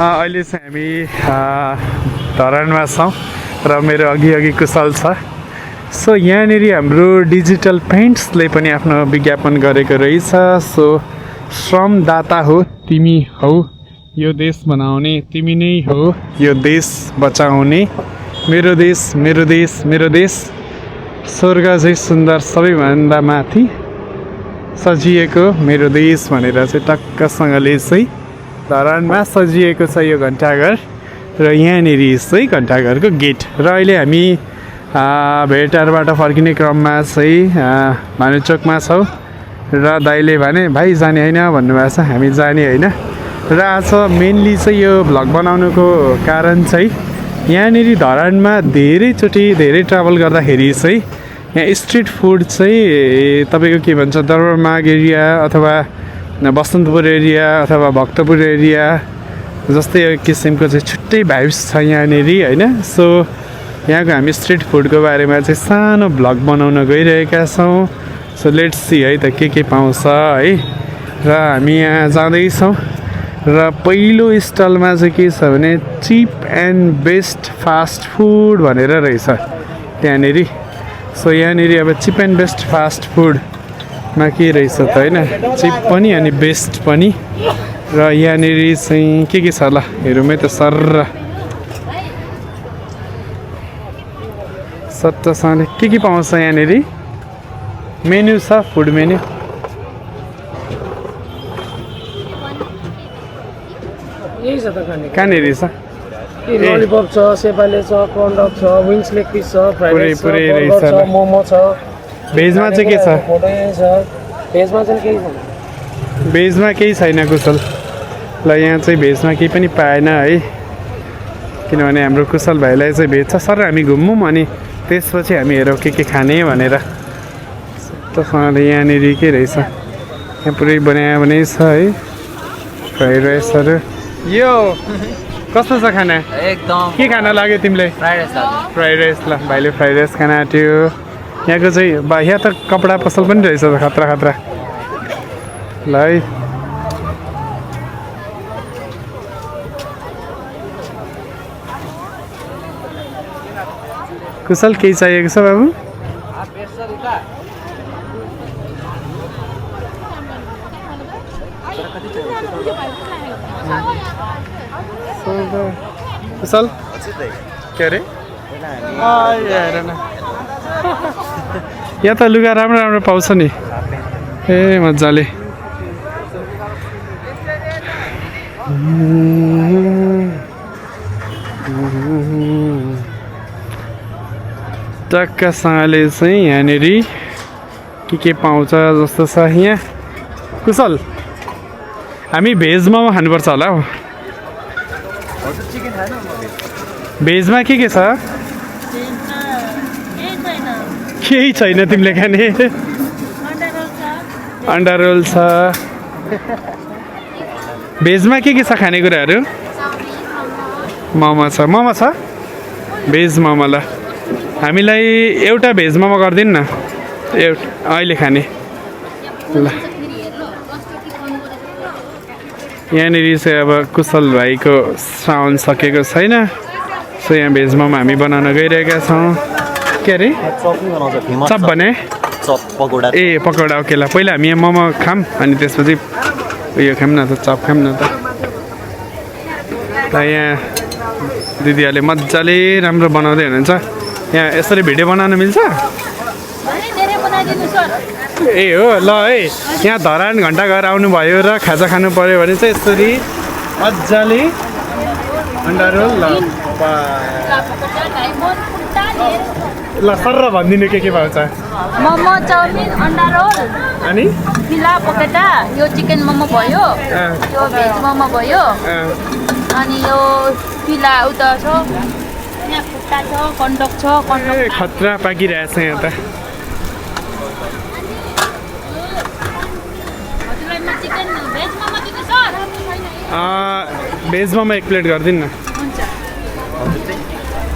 अहिले चाहिँ हामी धरानमा छौँ र मेरो अघि कुशल छ। सो यहाँनिर हाम्रो डिजिटल पेन्ट्सले पनि आफ्नो विज्ञापन गरेको रहेछ। सो श्रमदाता हो तिमी हौ यो देश बनाउने, तिमी नै हो यो देश बचाउने, मेरो देश मेरो देश मेरो देश, स्वर्ग चाहिँ सुन्दर सबैभन्दा माथि सजिएको मेरो देश भनेर चाहिँ टक्कसँगले चाहिँ धरानमा सजिएको छ यो घन्टाघर। र यहाँनिर चाहिँ घन्टाघरको गेट। र अहिले हामी भेटारबाट फर्किने क्रममा चाहिँ भानुचोकमा छौँ र दाइले भने भाइ जाने होइन भन्नुभएको छ। हामी जाने होइन। र आज मेनली चाहिँ यो भ्लग बनाउनुको कारण चाहिँ यहाँनिर धरानमा धेरै ट्राभल गर्दाखेरि चाहिँ यहाँ स्ट्रिट फुड चाहिँ तपाईँको के भन्छ दरबारमाग एरिया अथवा बसन्तपुर एरिया अथवा भक्तपुर एरिया जस्तै किसिमको चाहिँ छुट्टै भाइब्स छ यहाँनिर होइन। सो यहाँको हामी स्ट्रिट फुडको बारेमा चाहिँ सानो भ्लग बनाउन गइरहेका छौँ। सो लेट्स सी है त के पाउँछ है। र हामी यहाँ जाँदैछौँ र पहिलो स्टलमा चाहिँ के छ भने cheap and best fast food भनेर रहेछ त्यहाँनिर। सो यहाँनिर अब चिप एन्ड बेस्ट फास्ट फुडमा के रहेछ त होइन, चिप पनि अनि बेस्ट पनि। र यहाँनिर चाहिँ के छ ल हेरौँ है त सट्टसँगले के पाउँछ यहाँनिर। मेन्यु छ, फुड मेन्यु। यही छ त कहाँनिर छ? ललिपप छ, सेपाले छ, कर्नडक छ, विङ्स लेग पिस छ, फ्राइड राइस छ, रहेछ बर्गर छ, मोमो छ। भेजमा चाहिँ के छ? भेजमा चाहिँ केही छैन। भेजमा केही छैन कुशल। ल यहाँ चाहिँ भेजमा केही पनि पाएन है, किनभने हाम्रो कुशल भाइलाई चाहिँ भेज छ। सर हामी घुमौँ अनि त्यसपछि हामी हेरौँ के खाने भनेर। तपाईँले यहाँनिर के रहेछ, यहाँ पुरै बनाइ छ है फ्राइड राइसहरू। यो कस्तो छ खाना? एकदम के खाना लाग्यो तिमीले? Fried rice. ल भाइले फ्राइड राइस खाना आँट्यो। यहाँको चाहिँ यहाँ त कपडा पसल पनि रहेछ खतरा। ल है कुशल केही चाहिएको छ बाबु? कुशल के अरे हेर न यहाँ त लुगा राम्रो पाउँछ नि। ए मजाले टक्कसँगले चाहिँ यहाँनिर के पाउँछ जस्तो छ यहाँ। कुशल हामी भेज मोमो खानुपर्छ होला हौ। भेजमा के छ? केही छैन तिमीले खाने? अन्डा रोल छ। भेजमा के छ खानेकुराहरू? मोमो छ भेज मोमो। ल हामीलाई एउटा भेज मोमो गरिदिनु न, एउटा अहिले खाने। ल यहाँनिर चाहिँ अब कुशल भाइको साउन्ड सकेको छैन। सो यहाँ भेज मोमो हामी बनाउन गइरहेका छौँ। के अरे चप भने? ए पकौडा। ओके ल पहिला हामी यहाँ मोमो खाऊँ अनि त्यसपछि उयो खाऊँ न त, चप खाऊँ न त। यहाँ दिदीहरूले मजाले राम्रो बनाउँदै हुनुहुन्छ। यहाँ यसरी भिडियो बनाउन मिल्छ? ए हो ल है। यहाँ धरान घन्टाघर आउनुभयो र खाजा खानु पऱ्यो भने चाहिँ यसरी मजाले अन्डा रोल। ल सर भनिदिनु के पाउँछ? मोमो, चाउमिन, अन्डा रोल अनि फिला पकेटा। यो चिकन मोमो भयो, यो भेज मोमो भयो, अनि यो फिला उता छ, यहाँ खुट्टा छ, कन्डक छ। खतरा पाकिरहेछ यहाँ त। भेज मोमो एक प्लेट गरिदिनु न।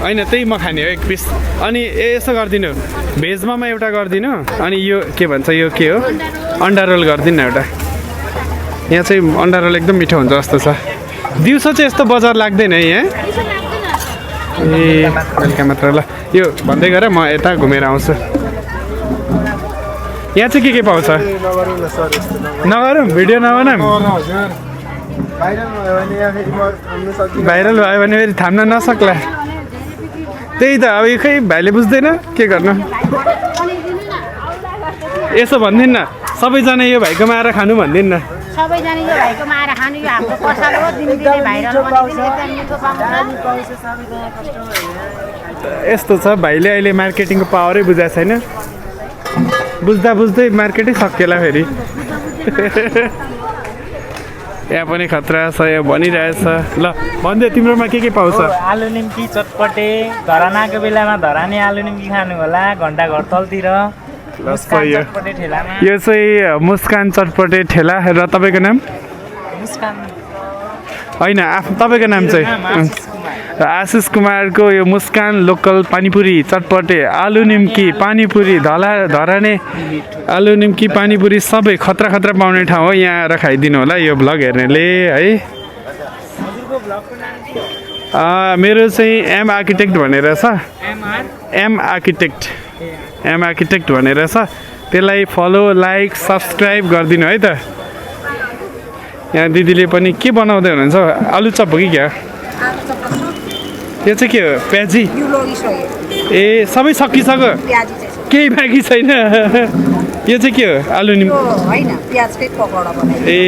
होइन त्यही म खाने हो एक पिस। अनि यसो गरिदिनु, भेज मोमो एउटा गरिदिनु, अनि यो के भन्छ यो के हो अन्डा रोल गरिदिनु न एउटा। यहाँ चाहिँ अन्डा रोल एकदम मिठो हुन्छ जस्तो छ। दिउँसो चाहिँ यस्तो बजार लाग्दैन है यहाँ ए बेलुका मात्र ल यो भन्दै गर म यता घुमेर आउँछु यहाँ चाहिँ के पाउँछ नगरौँ भिडियो नबनाऊँ भाइरल भयो भने फेरि थाम्न नसक्ला त्यही त अब यो खै भाइले बुझ्दैन के गर्नु यसो भनिदिनु न सबैजना यो भाइकोमा आएर खानु भनिदिनु न सबैजना यो भाइकोमा आएर खानु यो हाम्रो पसल हो दिनदिनै भाइरल बनाइदिने एकदम मिठो पाउँछ यस्तो छ भाइले अहिले मार्केटिङको पावरै बुझाएको छैन बुझ्दा बुझ्दै मार्केटै सकिएला फेरि यहाँ पनि खतरा छ यहाँ बनिरहेछ ल भनिदियो तिम्रोमा के पाउँछ आलु निम्की चटपटे धरानाको बेलामा धराने आलु निम्की खानु होला घन्टा घर तलतिर मुस्कान चटपटे ठेलामा यो चाहिँ मुस्कान चटपटे ठेला र तपाईँको नाम मुस्कान होइन तपाईँको नाम चाहिँ आशिष कुमारको यो मुस्कान लोकल पानीपुरी चटपटे आलु निम्की पानीपुरी धराने आलु निम्की पानीपुरी सबै खतरा खतरा पाउने ठाउँ हो यहाँ आएर खाइदिनु होला यो भ्लग हेर्नेले है मेरो चाहिँ एम आर्किटेक्ट भनेर छ एम आर्किटेक्ट भनेर छ त्यसलाई फलो लाइक सब्सक्राइब गरिदिनु है त यहाँ दिदीले पनि के बनाउँदै हुनुहुन्छ आलु चप हो कि क्या यो चाहिँ के हो प्याजी ए सबै सकिसक्यो केही बाँकी छैन यो चाहिँ के हो आलु निम्की ए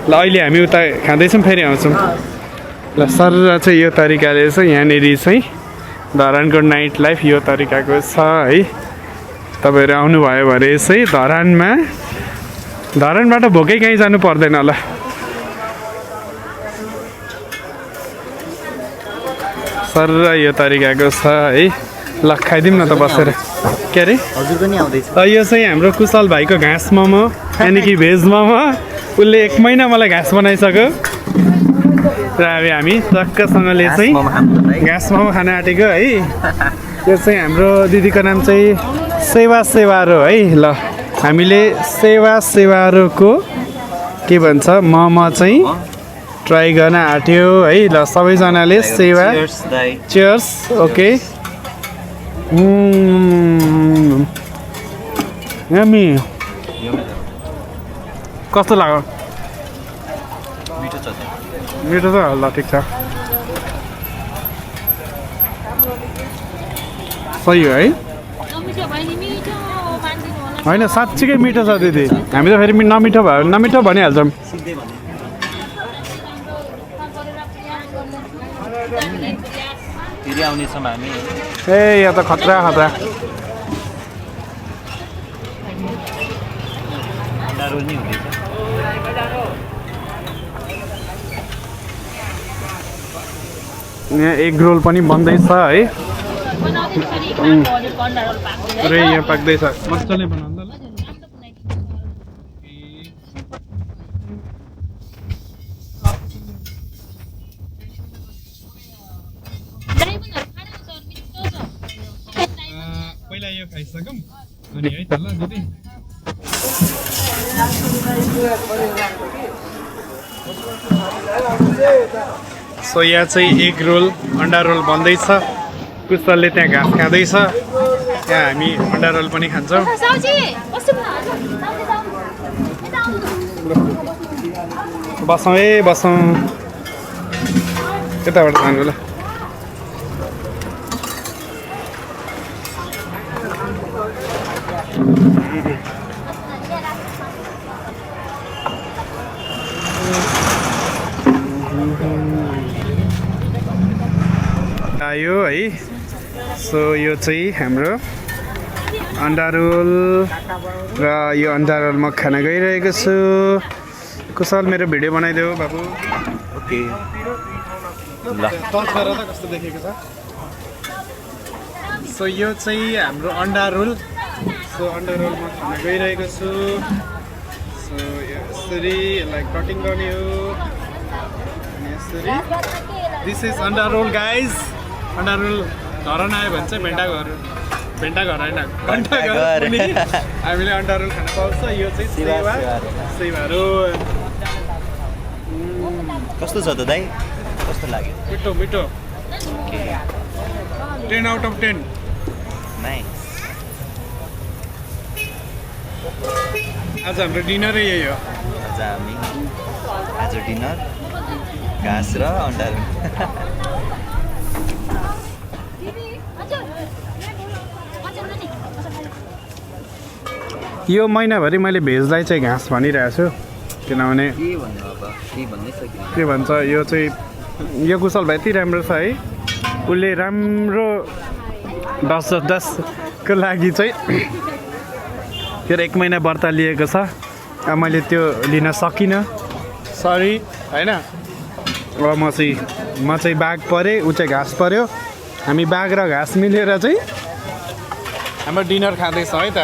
ल अहिले हामी उता खाँदैछौँ फेरि आउँछौँ ल सर चाहिँ यो तरिकाले चाहिँ यहाँनिर चाहिँ धरानको नाइट लाइफ यो तरिकाको छ है तपाईँहरू आउनुभयो भने चाहिँ धरानबाट भोकै कहीँ जानु पर्दैन होला सर यो तरिकाको छ है ल खाइदिउँ न त बसेर के अरे हजुर पनि आउँदैछ यो चाहिँ हाम्रो कुशल भाइको घाँस मोमो यानि कि भेज मोमो उसले 1 महिना मलाई घाँस बनाइसक्यो र हामी टक्कसँगले चाहिँ घाँस मोमो खान आँटेको है यो चाहिँ हाम्रो दिदीको नाम चाहिँ सेवारो है ल हामीले सेवारोको के भन्छ मोमो चाहिँ ट्राई गर्न आँट्यो है ल सबैजनाले सेवा चियर्स ओके यम्मी कस्तो लाग्यो मिठो छ ल ठिक छ सही हो है होइन साँच्चीकै मिठो छ दिदी हामी त फेरि नमिठो भयो नमिठो भनिहाल्छौँ फेरि आउनेछौँ हामी ए यहाँ त खतरा रोल नै हुँदैछ यहाँ एग रोल पनि बन्दैछ है र यहाँ पाक्दैछ मजाले बनाउँदा ल पहिला यो खाइसकौँ अनि है त ल दिदी सो यहाँ चाहिँ एग रोल अन्डा रोल बन्दैछ कुशलले त्यहाँ घाँस खाँदैछ त्यहाँ हामी अन्डा रोल पनि खान्छौँ बसौँ बसौँ यताबाट जानु ल आयो है सो यो चाहिँ हाम्रो अन्डा रोल र यो अन्डा रोल म खान गइरहेको छु कुशल मेरो भिडियो बनाइदेऊ बाबु ओके ल कस्तो देखेको छ सो यो चाहिँ हाम्रो अन्डा रोल सो अन्डा रोल म खान गइरहेको छु सो यसरी यसलाई कटिङ गर्ने हो अनि यसरी दिस इज अन्डा रोल गाइज अन्डा रोल धरान आयो भने चाहिँ भेन्टा घर होइन घन्टा घर पनि हामीले अन्डा रोल खान पाउँछ यो चाहिँ सेवा रोल कस्तो छ त दाइ कस्तो लाग्यो मिठो मिठो 10 आउट अफ 10 नाइस आज हाम्रो डिनरै यही हो आज डिनर घाँस र अन्डा यो महिनाभरि मैले भेजलाई चाहिँ घाँस भनिरहेको छु किनभने के भन्नु अब के भन्नै सकिँदैन के भन्छ यो चाहिँ यो कुशल भाइ यति राम्रो छ है उसले राम्रो 10-10को लागि चाहिँ के अरे 1 महिना व्रत लिएको छ अब मैले त्यो लिन सकिनँ सरी होइन अब म चाहिँ बाघ परेँ ऊ चाहिँ घाँस पऱ्यो हामी बाघ र घाँस मिलेर चाहिँ हाम्रो डिनर खाँदैछ है त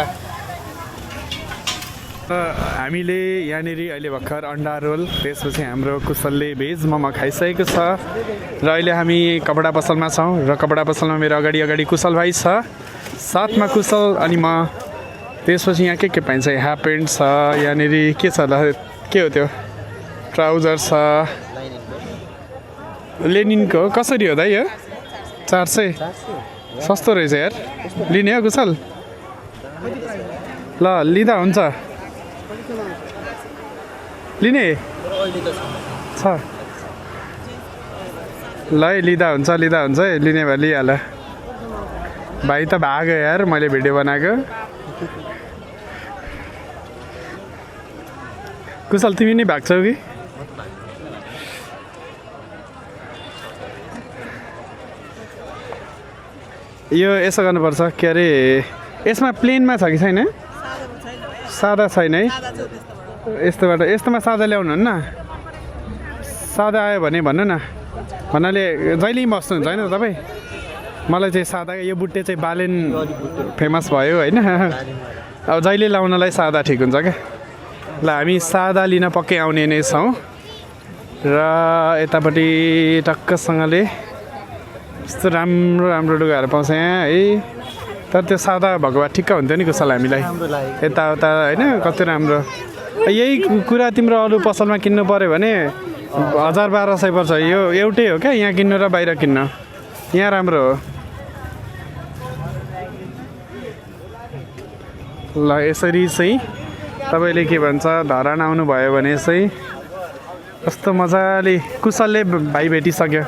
हामीले यहाँनिर अहिले भर्खर अन्डा रोल त्यसपछि हाम्रो कुशलले भेज मोमो खाइसकेको छ र अहिले हामी कपडा पसलमा छौँ र कपडा पसलमा मेरो अगाडि कुशल भाइ छ साथमा कुशल अनि म त्यसपछि यहाँ के पाइन्छ हाफ प्यान्ट छ यहाँनिर के छ ल के हो त्यो ट्राउजर छ लेनिनको कसरी हो दाइ यो 400 सस्तो रहेछ यार लिने हो कुशल ल लिँदा हुन्छ लिने छ ल है लिँदा हुन्छ है लिने भए लिइहाल भाइ त भाग्यो यार मैले भिडियो बनाएको कुशल तिमी नै भाग्छौ कि यो यसो गर्नुपर्छ के अरे यसमा प्लेनमा छ कि छैन सादा छैन है यस्तोमा सादा ल्याउनु हुन्न सादा आयो भने भन्नु न भन्नाले जहिले बस्नुहुन्छ होइन तपाईँ मलाई चाहिँ सादा यो बुट्टे चाहिँ बालेन फेमस भयो होइन अब जहिले लाउनलाई सादा ठिक हुन्छ क्या ल हामी सादा लिन पक्कै आउने नै छौँ र यतापट्टि टक्कसँगले यस्तो राम्रो लुगाहरू पाउँछ यहाँ है तर त्यो सादा भएको भए ठिक्क हुन्थ्यो नि कुशल हामीलाई यताउता होइन कति राम्रो यही कुरा तिम्रो अरू पसलमा किन्नु पऱ्यो भने 1000-1200 पर्छ यो एउटै हो क्या यहाँ किन्नु र बाहिर किन्नु यहाँ राम्रो हो ल यसरी चाहिँ तपाईँले के भन्छ धरान आउनुभयो भने चाहिँ कस्तो मजाले कुशलले भाइ भेटिसक्यो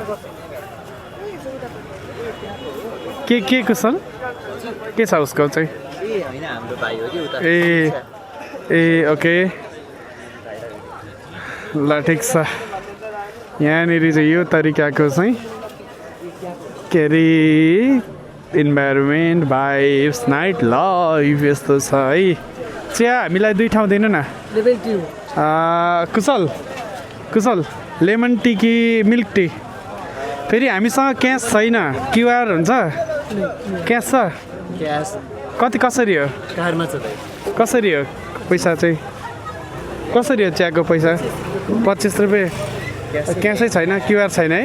के कुशल के छ उसको चाहिँ ए ओके ल ठिक छ यहाँनिर चाहिँ यो तरिकाको चाहिँ के अरे इन्भाइरोमेन्ट भाइब्स नाइट लाइफ यस्तो छ है चिया हामीलाई 2 ठाउँ दिनु न कुशल लेमन टी कि मिल्क टी फेरि हामीसँग क्यास छैन क्युआर हुन्छ क्यास छ कति कसरी हो कसरी हो पैसा चाहिँ कसरी हो चियाको पैसा 25 रुपियाँ क्यासै छैन क्युआर छैन है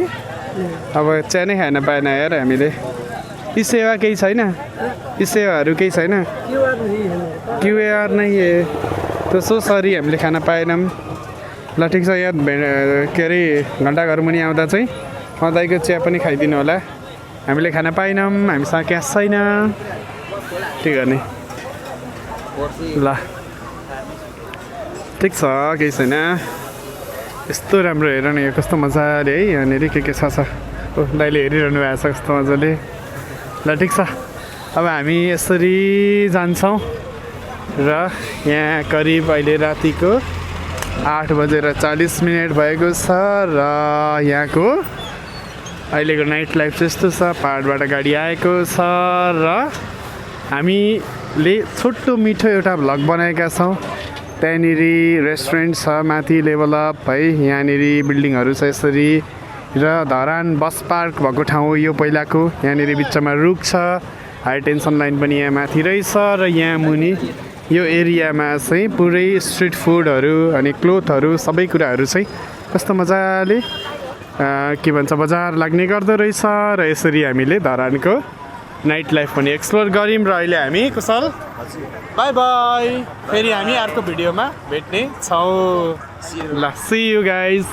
अब चिया नै खान पाएन यार हामीले यी सेवा केही छैन यी सेवाहरू केही छैन क्युआर नै त्यो सो सरी हामीले खान पाएनौँ ल ठिक छ यहाँ के अरे घन्टाघर मुनि आउँदा चाहिँ दाइको चिया पनि खाइदिनु होला हामीले खान पाएनौँ हामीसँग क्यास छैन के गर्ने ल ठिक छ केही छैन यस्तो राम्रो हेर न यो कस्तो मजाले है यहाँनिर के छ ओ दाइले हेरिरहनु भएको छ कस्तो मजाले ल ठिक छ अब हामी यसरी जान्छौँ र यहाँ करिब अहिले रातिको 8:40 भएको छ र यहाँको अहिलेको नाइट लाइफ चाहिँ यस्तो छ पहाडबाट गाडी आएको छ र हामीले छोटो मिठो एउटा भ्लग बनाएका छौँ त्यहाँनिर रेस्टुरेन्ट छ माथि लेभल अप है यहाँनिर बिल्डिङहरू छ यसरी र धरान बस पार्क भएको ठाउँ यो पहिलाको यहाँनिर बिचमा रुख छ हाई टेन्सन लाइन पनि यहाँ माथि रहेछ र यहाँ मुनि यो एरियामा चाहिँ पुरै स्ट्रिट फुडहरू अनि क्लोथहरू सबै कुराहरू चाहिँ कस्तो मजाले के भन्छ बजार लाग्ने गर्दो रहेछ र यसरी हामीले धरानको नाइट लाइफ पनि एक्सप्लोर गऱ्यौँ र अहिले हामी कुशल बाई बाई फेरि हामी अर्को भिडियोमा भेट्ने छौँ ल सी यू गाइज